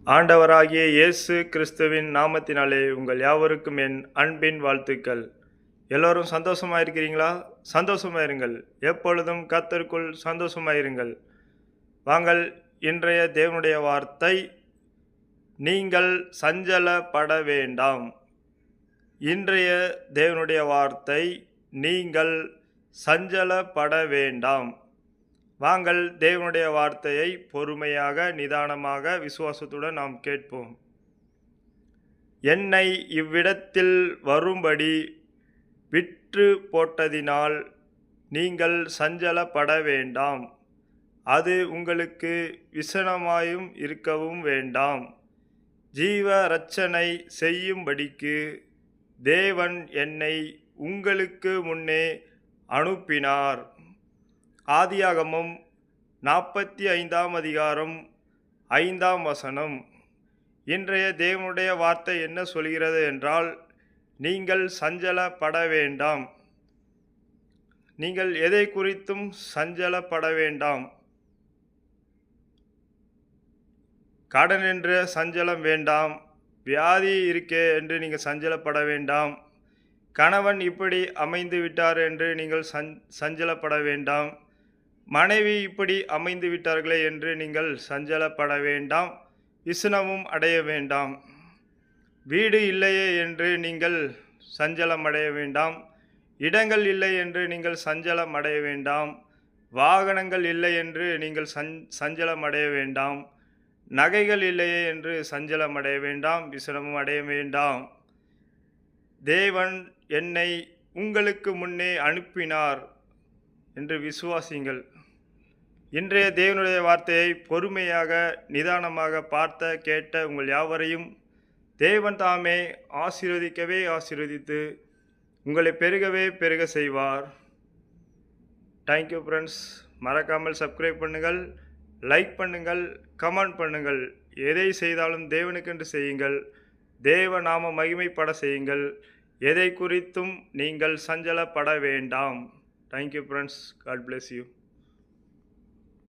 ஆண்டவராகிய இயேசு கிறிஸ்துவின் நாமத்தினாலே உங்கள் யாவருக்கும் என் அன்பின் வாழ்த்துக்கள். எல்லோரும் சந்தோஷமா இருக்கிறீங்களா? சந்தோஷமா இருங்கள். எப்பொழுதும் கர்த்தருக்குள் சந்தோஷமாயிருங்கள். வாங்கள், இன்றைய தேவனுடைய வார்த்தை, நீங்கள் சஞ்சலப்பட வேண்டாம். இன்றைய தேவனுடைய வார்த்தை, நீங்கள் சஞ்சலப்பட வேண்டாம். வாங்கள், தேவனுடைய வார்த்தையை பொறுமையாக, நிதானமாக, விசுவாசத்துடன் நாம் கேட்போம். என்னை இவ்விடத்தில் வரும்படி விற்று போட்டதினால் நீங்கள் சஞ்சலப்பட வேண்டாம். அது உங்களுக்கு விசனமாயும் இருக்கவும் வேண்டாம். ஜீவ இரட்சனை செய்யும்படிக்கு தேவன் என்னை உங்களுக்கு முன்னே அனுப்பினார். ஆதியாகமம் 45 அதிகாரம் 5 இன்றைய தேவனுடைய வார்த்தை என்ன சொல்கிறது என்றால், நீங்கள் சஞ்சலப்பட வேண்டாம். நீங்கள் எதை குறித்தும் சஞ்சலப்பட வேண்டாம். கடன் என்ற சஞ்சலம் வேண்டாம். வியாதி இருக்கே என்று நீங்கள் சஞ்சலப்பட வேண்டாம். கணவன் இப்படி அமைந்து விட்டார் என்று நீங்கள் சஞ்சலப்பட வேண்டாம். மனைவி இப்படி அமைந்து விட்டார்களே என்று நீங்கள் சஞ்சலப்பட வேண்டாம். விசனமும் அடைய வேண்டாம். வீடு இல்லையே என்று நீங்கள் சஞ்சலம் அடைய வேண்டாம். இடங்கள் இல்லை என்று நீங்கள் சஞ்சலம் அடைய வேண்டாம். வாகனங்கள் இல்லை என்று நீங்கள் சஞ்சலம் அடைய வேண்டாம். நகைகள் இல்லையே என்று சஞ்சலம் அடைய வேண்டாம். விசனமும் அடைய வேண்டாம். தேவன் என்னை உங்களுக்கு முன்னே அனுப்பினார் என்று விசுவாசிங்கள். இன்றைய தேவனுடைய வார்த்தையை பொறுமையாக, நிதானமாக பார்த்த கேட்ட உங்கள் யாவரையும் தேவன் தாமே ஆசீர்வதித்து உங்களை பெருகவே பெருக செய்வார். Thank you friends. மறக்காமல் சப்ஸ்கிரைப் பண்ணுங்கள், லைக் பண்ணுங்கள், கமெண்ட் பண்ணுங்கள். எதை செய்தாலும் தேவனுக்கென்று செய்யுங்கள். தேவ நாம மகிமைப்பட செய்யுங்கள். எதை குறித்தும் நீங்கள் சஞ்சலப்பட வேண்டாம். Thank you friends. God bless you.